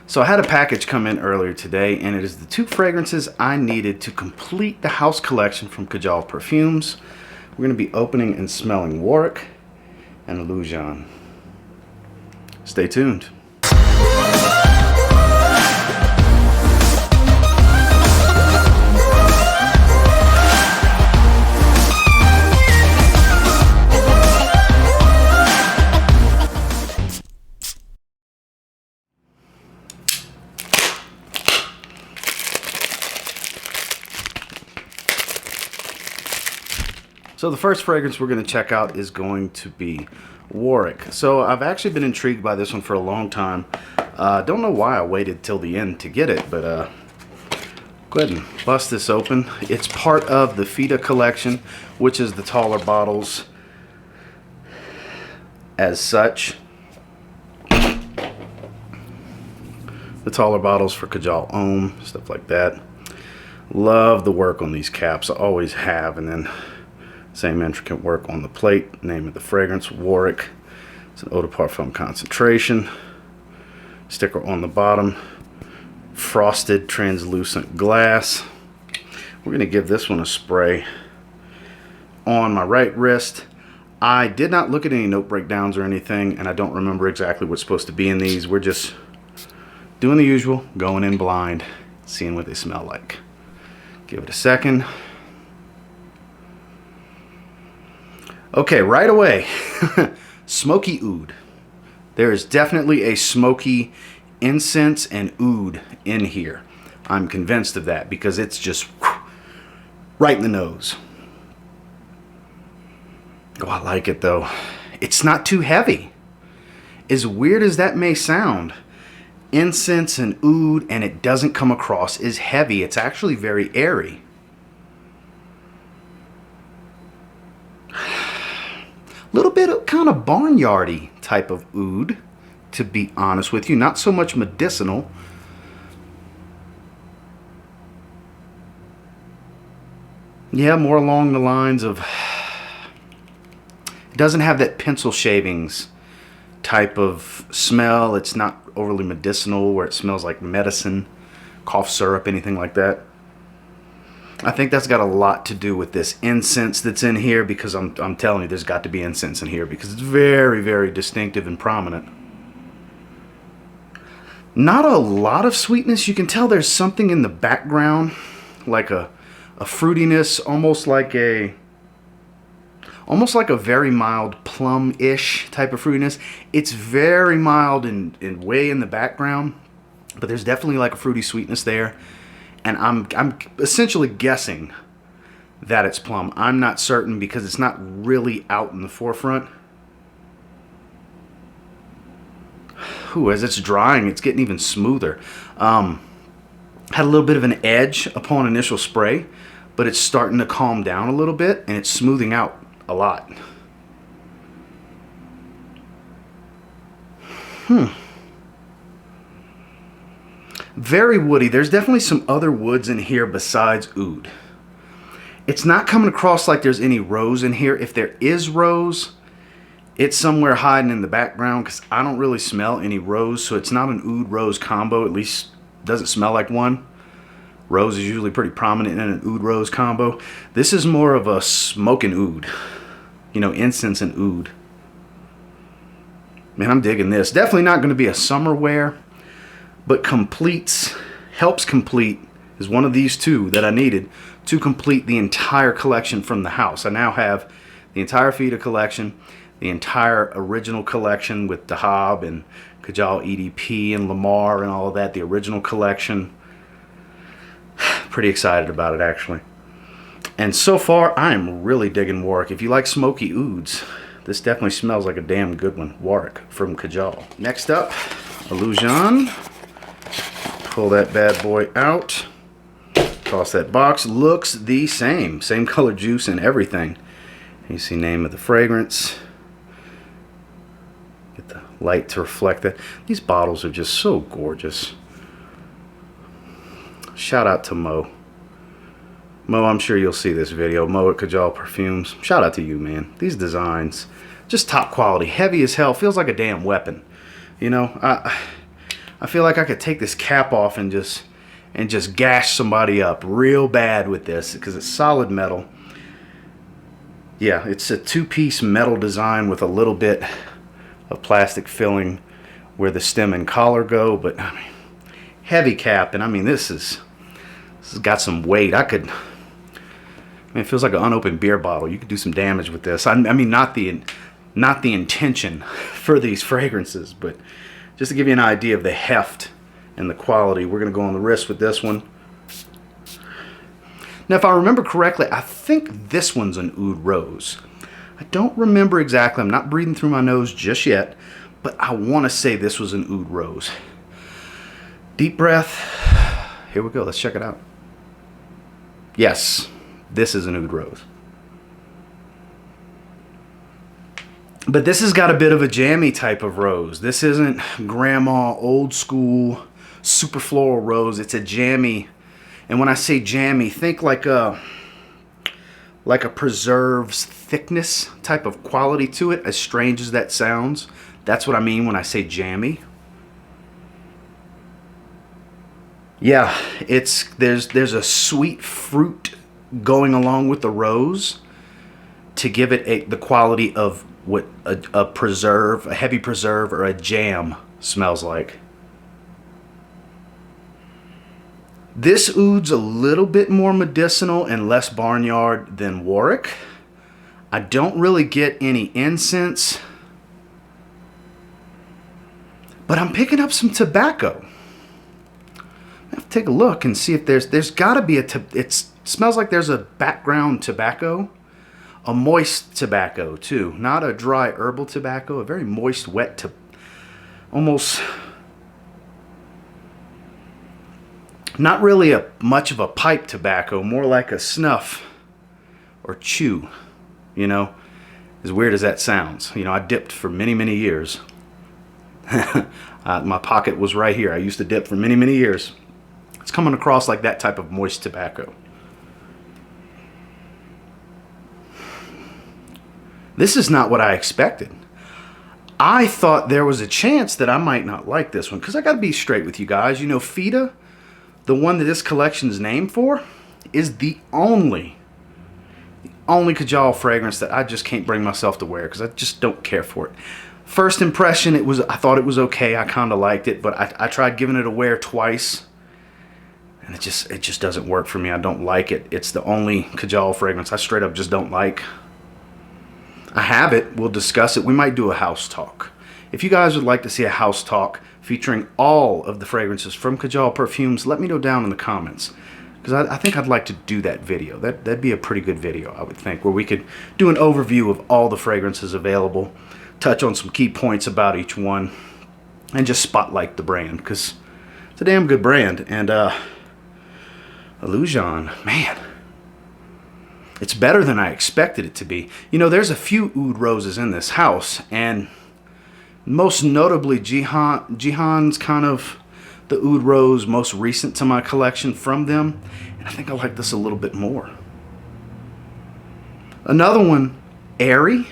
So I had a package come in earlier today, and it is the two fragrances I needed to complete the house collection from Kajal Perfumes. We're going to be opening and smelling Warwick and Illusion. Stay tuned. So the first fragrance we're going to check out is going to be Warwick. So I've actually been intrigued by this one for a long time. Don't know why I waited till the end to get it, but go ahead and bust this open. It's part of the Fita collection, which is the taller bottles as such. The taller bottles for Kajal Homme, stuff like that. Love the work on these caps, I always have, and then same intricate work on the plate. Name of the fragrance, Warwick. It's an eau de parfum concentration. Sticker on the bottom. Frosted translucent glass. We're going to give this one a spray on my right wrist. I did not look at any note breakdowns or anything, and I don't remember exactly what's supposed to be in these. We're just doing the usual, going in blind, seeing what they smell like. Give it a second. Okay, right away, smoky oud. There is definitely a smoky incense and oud in here. I'm convinced of that because it's just right in the nose. Oh, I like it though. It's not too heavy. As weird as that may sound, incense and oud, and it doesn't come across as heavy. It's actually very airy. Little bit of kind of barnyardy type of oud, to be honest with you. Not so much medicinal. Yeah, more along the lines of, it doesn't have that pencil shavings type of smell. It's not overly medicinal where it smells like medicine, cough syrup, anything like that. I think that's got a lot to do with this incense that's in here, because I'm telling you, there's got to be incense in here because it's very, very distinctive and prominent. Not a lot of sweetness. You can tell there's something in the background, like a fruitiness, almost like a very mild plum-ish type of fruitiness. It's very mild and way in the background, but there's definitely like a fruity sweetness there. And I'm essentially guessing that it's plum. I'm not certain because it's not really out in the forefront. Ooh, as it's drying, it's getting even smoother. Had a little bit of an edge upon initial spray, but it's starting to calm down a little bit, and it's smoothing out a lot. Very woody. There's definitely some other woods in here besides oud. It's not coming across like there's any rose in here. If there is rose, it's somewhere hiding in the background because I don't really smell any rose, so it's not an oud-rose combo. At least doesn't smell like one. Rose is usually pretty prominent in an oud-rose combo. This is more of a smoking oud. You know, incense and oud. Man, I'm digging this. Definitely not going to be a summer wear, but helps complete, is one of these two that I needed to complete the entire collection from the house. I now have the entire Fita collection, the entire original collection with Dahab and Kajal EDP and Lamar and all of that, the original collection. Pretty excited about it, actually. And so far, I'm really digging Warwick. If you like smoky ouds, this definitely smells like a damn good one. Warwick from Kajal. Next up, Illusion. Pull that bad boy out. Toss that box. Looks the same. Same color juice and everything. You see name of the fragrance. Get the light to reflect that. These bottles are just so gorgeous. Shout out to Mo. Mo, I'm sure you'll see this video. Mo at Kajal Perfumes. Shout out to you, man. These designs, just top quality. Heavy as hell. Feels like a damn weapon. You know, I feel like I could take this cap off and just gash somebody up real bad with this because it's solid metal. Yeah, it's a two-piece metal design with a little bit of plastic filling where the stem and collar go, but I mean, heavy cap, and I mean this has got some weight. I mean, it feels like an unopened beer bottle. You could do some damage with this. I mean, not the intention for these fragrances, but just to give you an idea of the heft and the quality. We're going to go on the wrist with this one. Now, if I remember correctly, I think this one's an Oud Rose. I don't remember exactly. I'm not breathing through my nose just yet, but I want to say this was an Oud Rose. Deep breath. Here we go. Let's check it out. Yes, this is an Oud Rose. But this has got a bit of a jammy type of rose. This isn't grandma, old school, super floral rose. It's a jammy. And when I say jammy, think like a preserves thickness type of quality to it, as strange as that sounds. That's what I mean when I say jammy. Yeah, there's a sweet fruit going along with the rose to give it the quality of what a preserve, a heavy preserve, or a jam smells like. This oud's a little bit more medicinal and less barnyard than Warwick. I don't really get any incense, but I'm picking up some tobacco. I have to take a look and see if there's got to be it smells like there's a background tobacco. A moist tobacco too, not a dry herbal tobacco, a very moist, wet, almost not really much of a pipe tobacco, more like a snuff or chew, you know, as weird as that sounds. You know, I dipped for many, many years. My pocket was right here. I used to dip for many, many years. It's coming across like that type of moist tobacco. This is not what I expected. I thought there was a chance that I might not like this one, because I got to be straight with you guys. You know, Fita, the one that this collection is named for, is the only Kajal fragrance that I just can't bring myself to wear because I just don't care for it. First impression, I thought it was okay. I kind of liked it, but I tried giving it a wear twice, and it just doesn't work for me. I don't like it. It's the only Kajal fragrance I straight up just don't like. I have it. We'll discuss it. We might do a house talk. If you guys would like to see a house talk featuring all of the fragrances from Kajal Perfumes, let me know down in the comments, because I think I'd like to do that video. That'd be a pretty good video, I would think, where we could do an overview of all the fragrances available, touch on some key points about each one, and just spotlight the brand, because it's a damn good brand. And Illusion, man, it's better than I expected it to be. You know, there's a few Oud Roses in this house, and most notably Jihan's kind of the Oud Rose most recent to my collection from them, and I think I like this a little bit more. Another one, Airy,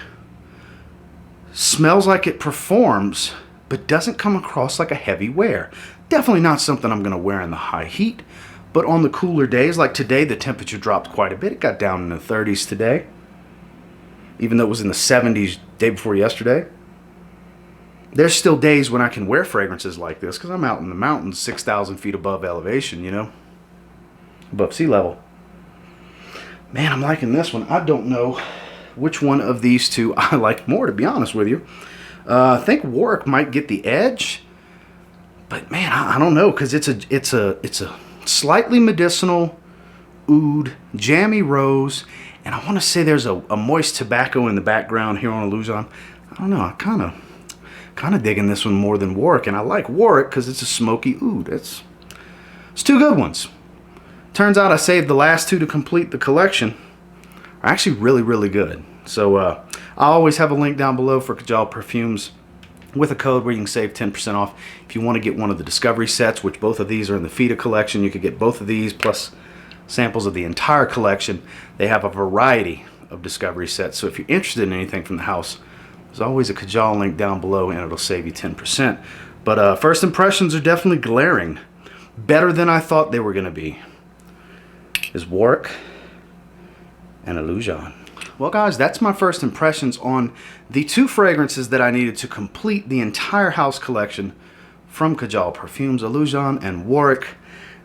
smells like it performs, but doesn't come across like a heavy wear. Definitely not something I'm going to wear in the high heat. But on the cooler days, like today, the temperature dropped quite a bit. It got down in the 30s today, even though it was in the 70s day before yesterday. There's still days when I can wear fragrances like this because I'm out in the mountains, 6,000 feet above elevation, you know, above sea level. Man, I'm liking this one. I don't know which one of these two I like more, to be honest with you. I think Warwick might get the edge, but man, I don't know, because it's a slightly medicinal oud, jammy rose, and I want to say there's a moist tobacco in the background here on Illusion. I don't know, I kind of digging this one more than Warwick, and I like Warwick because it's a smoky oud. It's two good ones. Turns out I saved the last two to complete the collection. Are actually really, really good. So I always have a link down below for Kajal Perfumes with a code where you can save 10% off. If you want to get one of the Discovery sets, which both of these are in the Fita collection, you could get both of these plus samples of the entire collection. They have a variety of Discovery sets, so if you're interested in anything from the house, there's always a Kajal link down below and it'll save you 10%. But first impressions are definitely glaring. Better than I thought they were going to be. Is Warwick and Illusion. Well guys, that's my first impressions on the 2 fragrances that I needed to complete the entire house collection from Kajal Perfumes, Illusion and Warwick.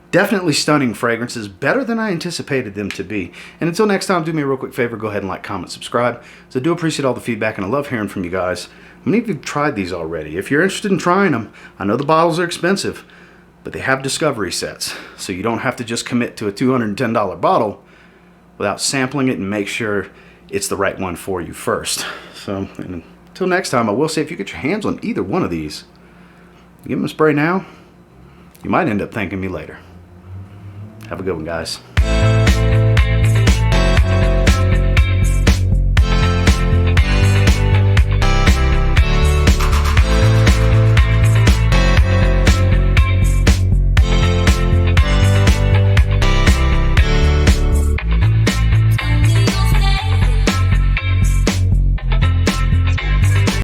Definitely stunning fragrances, better than I anticipated them to be. And until next time, do me a real quick favor, go ahead and like, comment, subscribe. So I do appreciate all the feedback and I love hearing from you guys. Many of you have tried these already. If you're interested in trying them, I know the bottles are expensive, but they have discovery sets. So you don't have to just commit to a $210 bottle without sampling it and make sure it's the right one for you first. So until next time, I will say if you get your hands on either one of these, give them a spray now, you might end up thanking me later. Have a good one, guys.